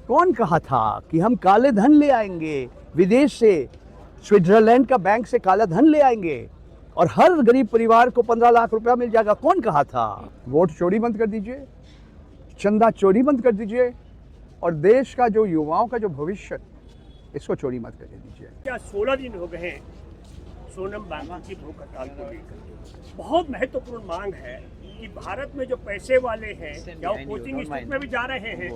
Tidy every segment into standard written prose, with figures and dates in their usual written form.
कौन कहा था कि हम काले धन ले आएंगे विदेश से, स्विट्जरलैंड का बैंक से काला धन ले आएंगे और हर गरीब परिवार को 15 लाख रुपया मिल जाएगा? कौन कहा था? वोट चोरी बंद कर दीजिए, चंदा चोरी बंद कर दीजिए और देश का जो युवाओं का जो भविष्य, इसको चोरी मत कर दीजिए। क्या 16 दिन हो गए हैं सोनम वांगचुक की भूख हड़ताल को लेकर? बहुत महत्वपूर्ण मांग है कि भारत में जो पैसे वाले हैं या वो कोचिंग इंस्टीट्यूट में भी जा रहे हैं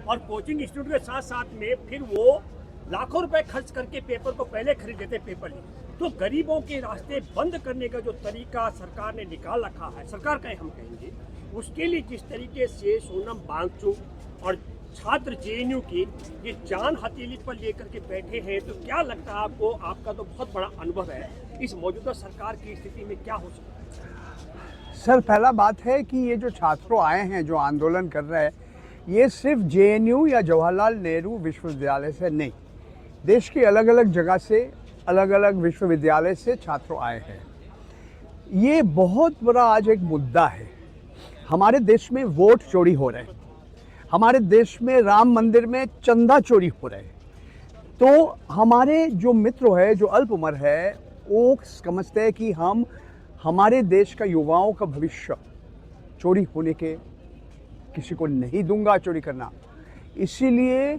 और कोचिंग इंस्टीट्यूट के साथ साथ में फिर वो लाखों रुपए खर्च करके पेपर को पहले खरीद लेते पेपर ही, तो गरीबों के रास्ते बंद करने का जो तरीका सरकार ने निकाल रखा है, सरकार का हम कहेंगे, उसके लिए जिस तरीके से सोनम वांगचुक और छात्र जेएनयू की ये जान हथेली पर लेकर के बैठे हैं, तो क्या लगता है आपको? आपका तो बहुत बड़ा अनुभव है, इस मौजूदा सरकार की स्थिति में क्या हो सकता है? सर, पहला बात है कि ये जो छात्रों आए हैं, जो आंदोलन कर रहे हैं, ये सिर्फ जेएनयू या जवाहरलाल नेहरू विश्वविद्यालय से नहीं, देश की अलग अलग जगह से, अलग अलग विश्वविद्यालय से छात्रों आए हैं। ये बहुत बड़ा आज एक मुद्दा है। हमारे देश में वोट चोरी हो रहे हैं, हमारे देश में राम मंदिर में चंदा चोरी हो रहे हैं। तो हमारे जो मित्र है, जो अल्प उम्र है, वो समझते हैं कि हम हमारे देश का युवाओं का भविष्य चोरी होने के किसी को नहीं दूंगा चोरी करना। इसीलिए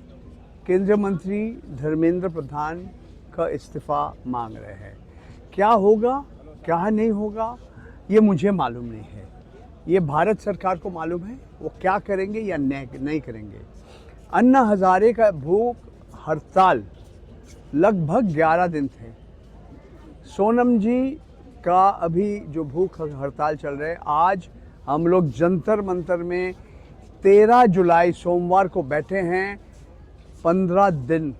केंद्रीय मंत्री धर्मेंद्र प्रधान का इस्तीफा मांग रहे हैं। क्या होगा क्या नहीं होगा ये मुझे मालूम नहीं है, ये भारत सरकार को मालूम है वो क्या करेंगे या नहीं करेंगे। अन्ना हजारे का भूख हड़ताल लगभग 11 दिन थे। सोनम जी का अभी जो भूख हड़ताल चल रहे, आज हम लोग जंतर मंतर में 13 जुलाई सोमवार को बैठे हैं, 15 दिन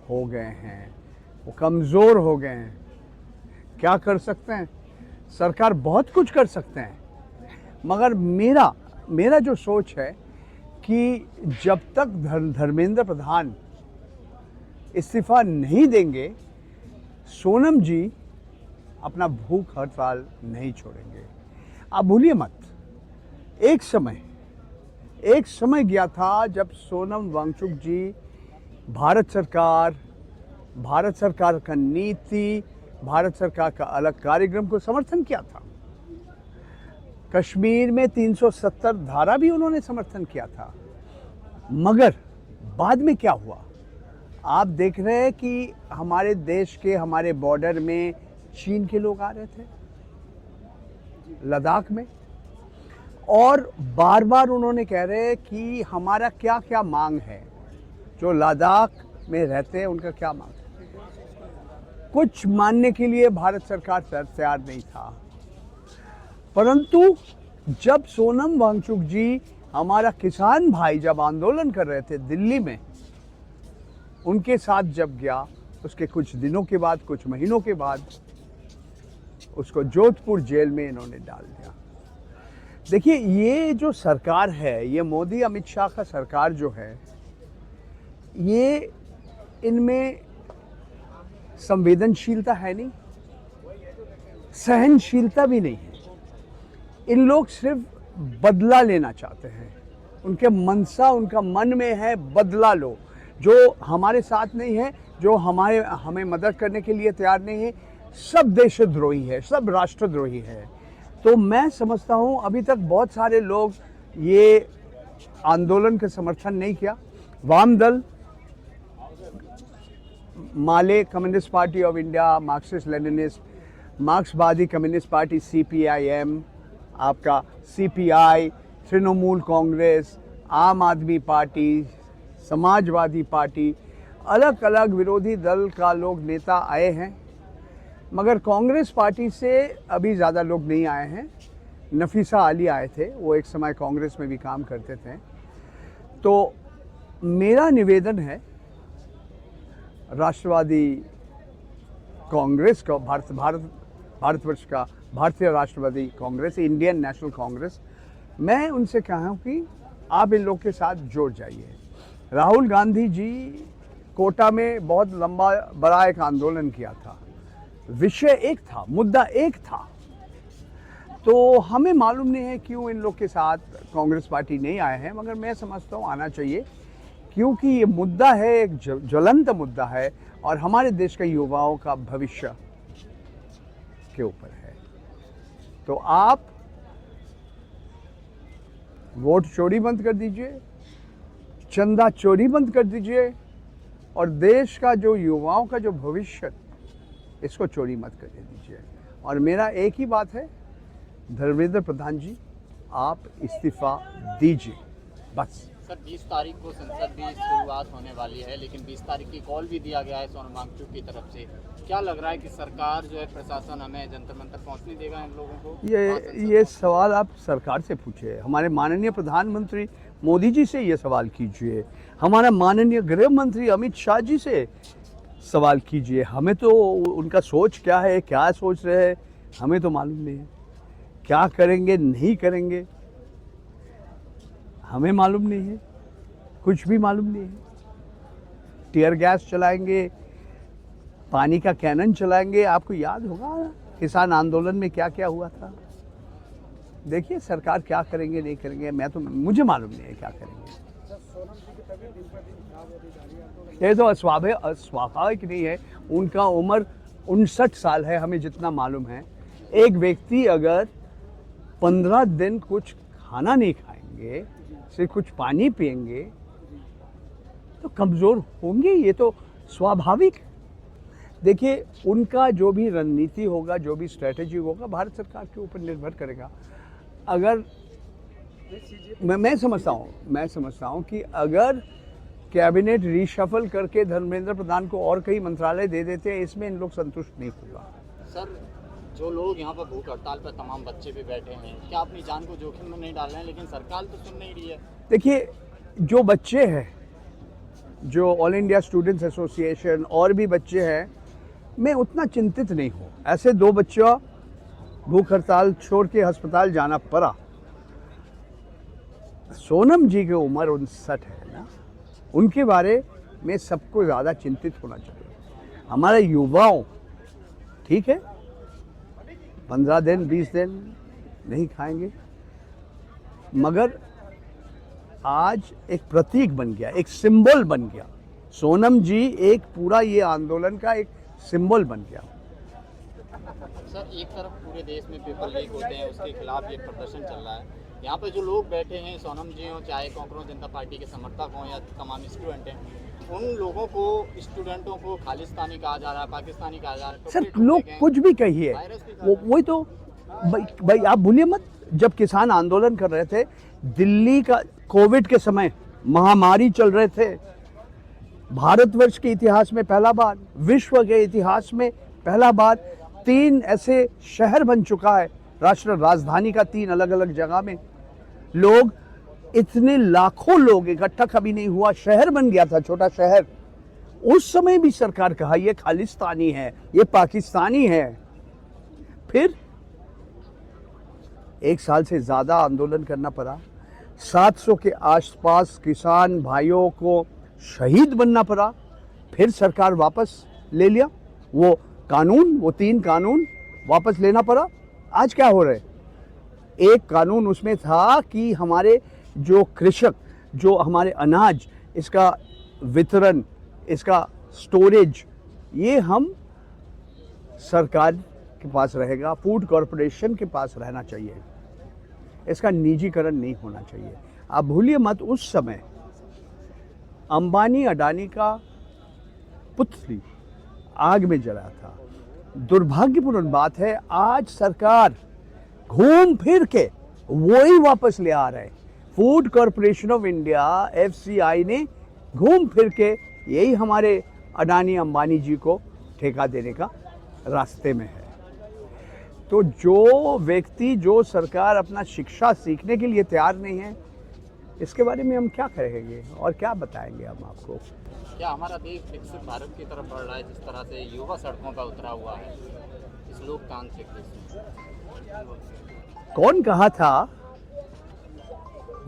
हो गए हैं, वो कमज़ोर हो गए हैं। क्या कर सकते हैं? सरकार बहुत कुछ कर सकते हैं, मगर मेरा जो सोच है कि जब तक धर्मेंद्र प्रधान इस्तीफा नहीं देंगे, सोनम जी अपना भूख हड़ताल नहीं छोड़ेंगे। आप भूलिए मत, एक समय गया था जब सोनम वांगचुक जी भारत सरकार का नीति, भारत सरकार का अलग कार्यक्रम को समर्थन किया था। कश्मीर में 370 धारा भी उन्होंने समर्थन किया था। मगर बाद में क्या हुआ? आप देख रहे हैं कि हमारे देश के, हमारे बॉर्डर में चीन के लोग आ रहे थे, लद्दाख में, और बार बार उन्होंने कह रहे हैं कि हमारा क्या क्या मांग है, जो लद्दाख में रहते हैं उनका क्या मांग है। कुछ मानने के लिए भारत सरकार तैयार नहीं था। परंतु जब सोनम वांगचुक जी, हमारा किसान भाई जब आंदोलन कर रहे थे दिल्ली में, उनके साथ जब गया, उसके कुछ दिनों के बाद, कुछ महीनों के बाद उसको जोधपुर जेल में इन्होंने डाल दिया। देखिए, ये जो सरकार है, ये मोदी अमित शाह का सरकार जो है, ये इनमें संवेदनशीलता है नहीं, सहनशीलता भी नहीं है। इन लोग सिर्फ बदला लेना चाहते हैं। उनके उनका मन में है बदला लो। जो हमारे साथ नहीं है, जो हमें मदद करने के लिए तैयार नहीं है, सब देशद्रोही है, सब राष्ट्रद्रोही है। तो मैं समझता हूँ अभी तक बहुत सारे लोग ये आंदोलन का समर्थन नहीं किया। वाम दल, माले communist party of India, Marxist Leninist, मार्क्सवादी कम्युनिस्ट पार्टी CPIM, आपका CPI, Trinamool Congress, Aam Aadmi party, Samajwadi party, अलग अलग विरोधी दल का लोग नेता आए हैं। मगर कांग्रेस पार्टी से अभी ज़्यादा लोग नहीं आए हैं। नफीसा अली आए थे, वो एक समय कांग्रेस में भी काम करते थे। तो मेरा निवेदन है राष्ट्रवादी कांग्रेस का, भारतवर्ष का भारतीय राष्ट्रवादी कांग्रेस, इंडियन नेशनल कांग्रेस, मैं उनसे कहा हूँ कि आप इन लोग के साथ जुड़ जाइए। राहुल गांधी जी कोटा में बहुत लंबा बड़ा एक आंदोलन किया था, विषय एक था, मुद्दा एक था। तो हमें मालूम नहीं है क्यों इन लोग के साथ कांग्रेस पार्टी नहीं आए हैं, मगर मैं समझता हूँ आना चाहिए क्योंकि ये मुद्दा है, एक ज्वलंत मुद्दा है और हमारे देश के युवाओं का भविष्य के ऊपर है। तो आप वोट चोरी बंद कर दीजिए, चंदा चोरी बंद कर दीजिए और देश का जो युवाओं का जो भविष्य, इसको चोरी मत कर दीजिए। और मेरा एक ही बात है, धर्मेंद्र प्रधान जी, आप इस्तीफा दीजिए बस। सर 20 तारीख को संसद की शुरुआत होने वाली है, लेकिन 20 तारीख की कॉल भी दिया गया है सोनम वांगचुक की तरफ से। क्या लग रहा है कि सरकार जो है, प्रशासन हमें जंतर मंतर पहुंचने देगा इन लोगों को? ये सवाल आप सरकार से पूछिए, हमारे माननीय प्रधानमंत्री मोदी जी से ये सवाल कीजिए, हमारा माननीय गृह मंत्री अमित शाह जी से सवाल कीजिए। हमें तो उनका सोच क्या है, क्या सोच रहे हैं, हमें तो मालूम नहीं है। क्या करेंगे नहीं करेंगे हमें मालूम नहीं है, कुछ भी मालूम नहीं है। टीयर गैस चलाएंगे, पानी का कैनन चलाएंगे। आपको याद होगा किसान आंदोलन में क्या क्या हुआ था। देखिए सरकार क्या करेंगे नहीं करेंगे, मुझे मालूम नहीं है क्या करेंगे। ये तो स्वाभाविक नहीं है। उनका उम्र 59 साल है, हमें जितना मालूम है। एक व्यक्ति अगर 15 दिन कुछ खाना नहीं खाएंगे, सिर्फ कुछ पानी पिएंगे, तो कमज़ोर होंगे, ये तो स्वाभाविक। देखिए उनका जो भी रणनीति होगा, जो भी स्ट्रेटेजी होगा, भारत सरकार के ऊपर निर्भर करेगा। अगर मैं समझता हूँ कि अगर कैबिनेट रीशफल करके धर्मेंद्र प्रधान को और कई मंत्रालय दे देते हैं, इसमें इन लोग संतुष्ट नहीं होगा। सर जो लोग यहाँ पर भूख हड़ताल पर तमाम बच्चे भी बैठे हैं, क्या अपनी जान को जोखिम में नहीं डाल रहे हैं? लेकिन सरकार तो सुन नहीं रही है। देखिए जो बच्चे हैं, जो ऑल इंडिया स्टूडेंट्स एसोसिएशन और भी बच्चे हैं, मैं उतना चिंतित नहीं हूँ। ऐसे 2 बच्चों भूख हड़ताल छोड़ के अस्पताल जाना पड़ा। सोनम जी की उम्र 59 है ना, उनके बारे में सबको ज़्यादा चिंतित होना चाहिए। हमारे युवाओं, ठीक है, 15 दिन 20 दिन नहीं खाएंगे, मगर आज एक प्रतीक बन गया, एक सिंबल बन गया। सोनम जी एक पूरा ये आंदोलन का एक सिंबल बन गया। सर एक तरफ पूरे देश में पेपर लीक होते हैं, उसके खिलाफ ये प्रदर्शन चल रहा है। यहाँ पे जो लोग बैठे हैं, सोनम जी हो, चाहे कांग्रेस जनता पार्टी के समर्थक हों या तमाम स्टूडेंट हैं, उन लोगों को, स्टूडेंटों को खालिस्तानी कहा जा रहा है, पाकिस्तानी कहा जा रहा है। सर लोग कुछ भी कहिए, वही तो भाई आप भूलिए मत, जब किसान आंदोलन कर रहे थे दिल्ली का, कोविड के समय महामारी चल रहे थे, भारतवर्ष के इतिहास में पहला बार, विश्व के इतिहास में पहला बार 3 ऐसे शहर बन चुका है, राष्ट्र राजधानी का 3 अलग अलग जगह में। लोग, इतने लाखों लोग इकट्ठा कभी नहीं हुआ, शहर बन गया था, छोटा शहर। उस समय भी सरकार कहा ये खालिस्तानी है, ये पाकिस्तानी है। फिर 1 साल से ज़्यादा आंदोलन करना पड़ा, 700 के आसपास किसान भाइयों को शहीद बनना पड़ा, फिर सरकार वापस ले लिया वो कानून, वो 3 कानून वापस लेना पड़ा। आज क्या हो रहा है, एक कानून उसमें था कि हमारे जो कृषक, जो हमारे अनाज, इसका वितरण, इसका स्टोरेज, ये हम सरकार के पास रहेगा, फूड कॉरपोरेशन के पास रहना चाहिए, इसका निजीकरण नहीं होना चाहिए। आप भूलिए मत, उस समय अंबानी अडानी का पुतली आग में जला था। दुर्भाग्यपूर्ण बात है, आज सरकार घूम फिर के वही वापस ले आ रहे। Food corporation of India FCI ने घूम फिर के यही हमारे अडानी अंबानी जी को ठेका देने का रास्ते में है। तो जो व्यक्ति, जो सरकार अपना शिक्षा सीखने के लिए तैयार नहीं है, इसके बारे में हम क्या कहेंगे और क्या बताएंगे हम आपको। क्या हमारा देश विकसित भारत की तरफ बढ़ रहा है, जिस तरह से युवा सड़कों पर उतरा हुआ है इस लोकतांत्रिक देश में? कौन कहा था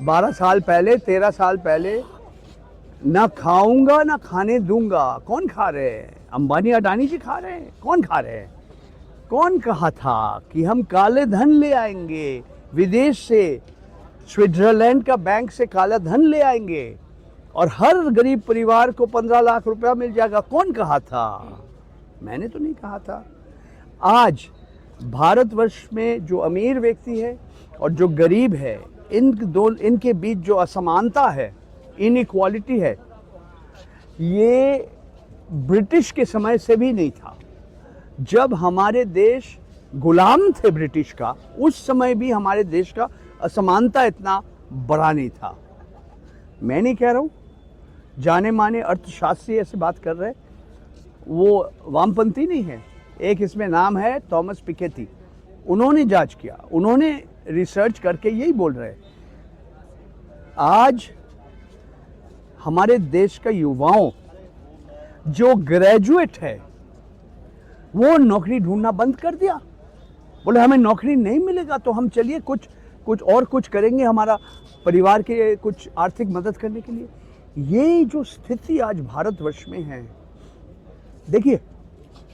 12 साल पहले, 13 साल पहले, ना खाऊंगा ना खाने दूंगा? कौन खा रहे हैं? अंबानी अडानी जी खा रहे हैं? कौन खा रहे हैं? कौन कहा था कि हम काले धन ले आएंगे विदेश से, स्विट्जरलैंड का बैंक से काला धन ले आएंगे और हर गरीब परिवार को 15 लाख रुपया मिल जाएगा। कौन कहा था? मैंने तो नहीं कहा था। आज भारतवर्ष में जो अमीर व्यक्ति है और जो गरीब है, इनके बीच जो असमानता है, इनइक्वालिटी है, ये ब्रिटिश के समय से भी नहीं था। जब हमारे देश गुलाम थे ब्रिटिश का, उस समय भी हमारे देश का असमानता इतना बड़ा नहीं था। मैं नहीं कह रहा हूँ, जाने माने अर्थशास्त्री ऐसे बात कर रहे हैं, वो वामपंथी नहीं है। एक इसमें नाम है थॉमस पिकेटी, उन्होंने जांच किया, उन्होंने रिसर्च करके यही बोल रहे हैं। आज हमारे देश का युवाओं जो ग्रेजुएट है वो नौकरी ढूंढना बंद कर दिया। बोले हमें नौकरी नहीं मिलेगा तो हम चलिए कुछ करेंगे, हमारा परिवार के कुछ आर्थिक मदद करने के लिए। ये जो स्थिति आज भारतवर्ष में है, देखिए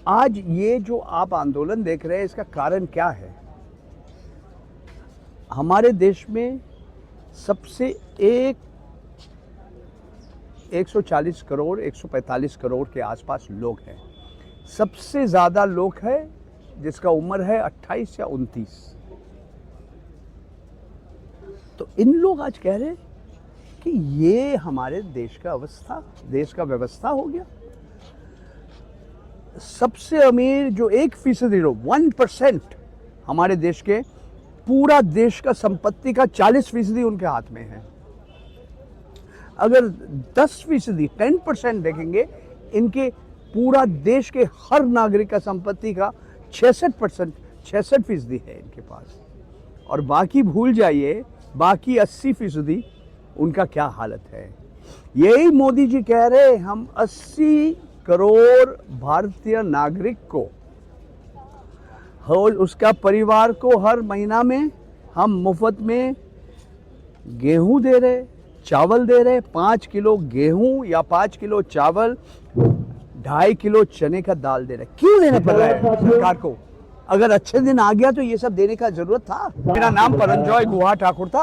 आज ये जो आप आंदोलन देख रहे हैं, इसका कारण क्या है? हमारे देश में सबसे 140 करोड़ 145 करोड़ के आसपास लोग हैं। सबसे ज़्यादा लोग हैं जिसका उम्र है 28 या 29। तो इन लोग आज कह रहे हैं कि ये हमारे देश का व्यवस्था हो गया। सबसे अमीर जो 1% लोग, 1% हमारे देश के, पूरा देश का संपत्ति का 40% उनके हाथ में है। अगर 10%, 10% देखेंगे, इनके पूरा देश के हर नागरिक का संपत्ति का 66% है इनके पास। और बाकी भूल जाइए, बाकी 80% उनका क्या हालत है। यही मोदी जी कह रहे, हम 80 करोड़ भारतीय नागरिक को, उसका परिवार को हर महीना में हम मुफ्त में गेहूं दे रहे, चावल दे रहे। 5 किलो गेहूं या 5 किलो चावल, 2.5 किलो चने का दाल दे रहे। क्यों देना पड़ रहा है सरकार को? अगर अच्छे दिन आ गया तो ये सब देने का जरूरत था? मेरा नाम परंजॉय गुहा ठाकुर था।